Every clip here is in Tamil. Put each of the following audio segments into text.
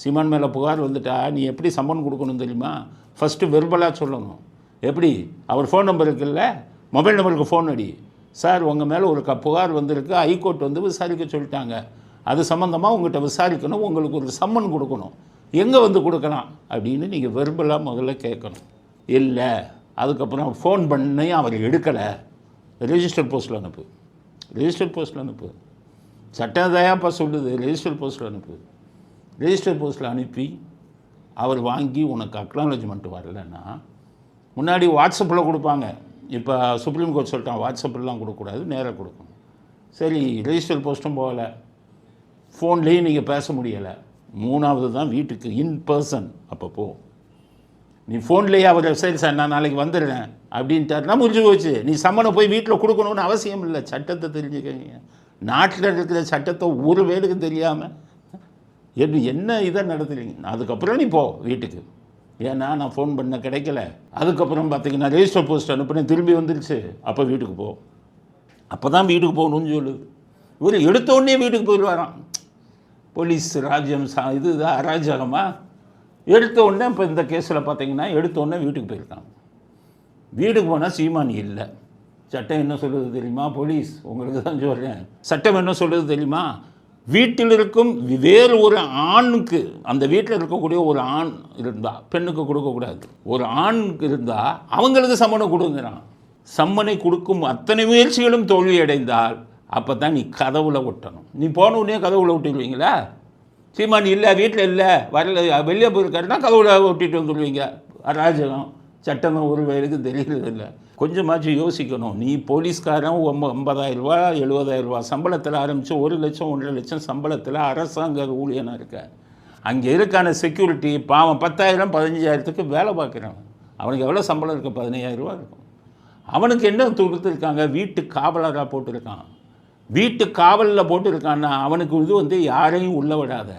சீமான் மேலே புகார் வந்துட்டா நீ எப்படி சம்மன் கொடுக்கணும் தெரியுமா? ஃபஸ்ட்டு வெர்பலாக சொல்லணும். எப்படி? அவர் ஃபோன் நம்பர் இருக்குல்ல, மொபைல் நம்பருக்கு ஃபோன் அடி. சார் உங்கள் மேலே ஒரு புகார் வந்திருக்கு, ஹைகோர்ட் வந்து விசாரிக்க சொல்லிட்டாங்க, அது சம்மந்தமாக உங்கள்கிட்ட விசாரிக்கணும், உங்களுக்கு ஒரு சம்மன் கொடுக்கணும், எங்கே வந்து கொடுக்கலாம் அப்படின்னு நீங்கள் வெர்பலாக முதல்ல கேட்கணும். இல்லை அதுக்கப்புறம் ஃபோன் பண்ணி அவர் எடுக்கலை, ரெஜிஸ்டர் போஸ்ட்டில் அனுப்பு, ரெஜிஸ்டர் போஸ்ட்டில் அனுப்பு. சட்டம் தயாப்பா சொல்லுது, ரெஜிஸ்டர் போஸ்ட்டில் அனுப்பு. ரெஜிஸ்டர் போஸ்ட்டில் அனுப்பி அவர் வாங்கி உனக்கு அக்னாலஜ்மெண்ட் வரலன்னா முன்னாடி வாட்ஸ்அப்பில் கொடுப்பாங்க. இப்போ சுப்ரீம் கோர்ட் சொல்லிட்டான் வாட்ஸ்அப்லாம் கொடுக்கக்கூடாது, நேராக கொடுக்கணும். சரி, ரெஜிஸ்டர் போஸ்ட்டும் போகலை, ஃபோன்லேயும் நீங்கள் பேச முடியலை, மூணாவது தான் வீட்டுக்கு இன் பர்சன். அப்போ போ. நீ ஃபோன்லேயே அவர் சரி சார் நான் நாளைக்கு வந்துடுறேன் அப்படின்ட்டாருன்னா முடிஞ்சு போச்சு. நீ சம்மனை போய் வீட்டில் கொடுக்கணுன்னு அவசியம் இல்லை. சட்டத்தை தெரிஞ்சுக்கங்க. நாட்டில் இருக்கிற சட்டத்தை ஒரு வேலுக்கு தெரியாமல் என்ன இதை நடத்துறீங்க? அதுக்கப்புறம் நீ போ வீட்டுக்கு. ஏன்னா நான் ஃபோன் பண்ண கிடைக்கல, அதுக்கப்புறம் பார்த்தீங்கன்னா ரெஜிஸ்டர் போஸ்ட் அனுப்புனேன் திரும்பி வந்துருச்சு, அப்போ வீட்டுக்கு போ. அப்போ தான் வீட்டுக்கு போகணும்னு சொல்லுது. இவர் எடுத்த உடனே வீட்டுக்கு போயிடுவாராம். போலீஸ் ராஜ்யம் இது அராஜகமாக எடுத்த உடனே இப்போ இந்த கேஸில் பார்த்தீங்கன்னா எடுத்த உடனே வீட்டுக்கு போயிருக்காங்க. வீட்டுக்கு போனால் சீமான் இல்லை. சட்டம் என்ன சொல்லுது தெரியுமா? போலீஸ் உங்களுக்கு தான் சொல்கிறேன், சட்டம் என்ன சொல்லுது தெரியுமா? வீட்டில் இருக்கும் வேறு ஒரு ஆணுக்கு, அந்த வீட்டில் இருக்கக்கூடிய ஒரு ஆண் இருந்தால் பெண்ணுக்கு கொடுக்கக்கூடாது. ஒரு ஆணுக்கு இருந்தால் அவங்களுக்கு சம்மனை கொடுங்கிறான். சம்மனை கொடுக்கும் அத்தனை முயற்சிகளும் தோல்வியடைந்தால் அப்போ தான் நீ கதவுல ஒட்டணும். நீ போன உடனே கதவுல ஒட்டிடுவீங்களா? சீமான் இல்லை, வீட்டில் இல்லை, வரல, வெளியே போயிருக்காருன்னா கதவுல ஒட்டிட்டு வந்துடுவீங்க. அராஜகம். சட்டம் ஒரு வயலுக்கு தெரியறதில்லை. கொஞ்சமாச்சும் யோசிக்கணும். நீ போலீஸ்காரன் 50,000 ரூபா 70,000 ரூபா சம்பளத்தில் ஆரம்பித்து 1 லட்சம் 1.5 லட்சம் சம்பளத்தில் அரசாங்க ஊழியனாக இருக்க. அங்கே இருக்கான செக்யூரிட்டி பாவம் 10,000 15,000த்துக்கு வேலை பார்க்குறான். அவனுக்கு எவ்வளோ சம்பளம் இருக்கும்? 15,000 ரூபா இருக்கும். அவனுக்கு என்ன கொடுத்துருக்காங்க? வீட்டு காவலராக போட்டிருக்கான். வீட்டு காவலில் போட்டிருக்கான்னா அவனுக்கு இது வந்து யாரையும் உள்ள விடாத,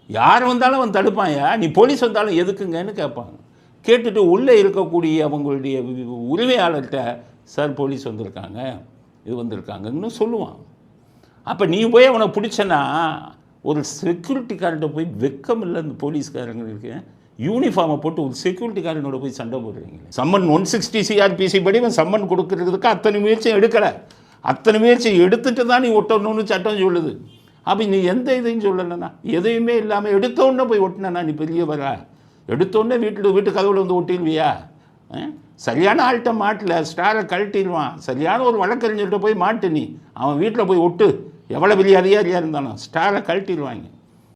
யார் வந்தாலும் அவன் தடுப்பாயா, நீ போலீஸ் வந்தாலும் எதுக்குங்கன்னு கேட்பாங்க. கேட்டுட்டு உள்ளே இருக்கக்கூடிய அவங்களுடைய உரிமையாளர்கிட்ட சார் போலீஸ் வந்திருக்காங்க, இது வந்திருக்காங்கன்னு சொல்லுவான். அப்போ நீ போய் அவனை பிடிச்சனா ஒரு செக்யூரிட்டிக்காரன்ட்ட போய் வெக்கம் இல்லை. இந்த போலீஸ்காரங்களுக்கு யூனிஃபார்மை போட்டு ஒரு செக்யூரிட்டிக்காரனோட போய் சண்டை போடுறீங்க. சம்மன் 160 CRPC படி அவன் சம்மன் கொடுக்கறதுக்கு அத்தனை முயற்சியும் எடுக்கலை. அத்தனை முயற்சி எடுத்துட்டு தான் நீ ஒட்டணும்னு சட்டம் சொல்லுது. அப்போ நீ எந்த இதையும் சொல்லலைண்ணா, எதையுமே இல்லாமல் எடுத்தோடனே போய் ஒட்டினா நீ பெரிய வர. எடுத்தோடனே வீட்டு கதவுல வந்து ஒட்டிடுவியா? சரியான ஆள்கிட்ட மாட்டல, ஸ்டாரை கழட்டிடுவான். சரியான ஒரு வழக்கறிஞர்கிட்ட போய் மாட்டு, நீ அவன் வீட்டில் போய் ஒட்டு, எவ்வளோ பெரிய அதிகாரியாக இருந்தாலும் ஸ்டாரை கழட்டிடுவாங்க.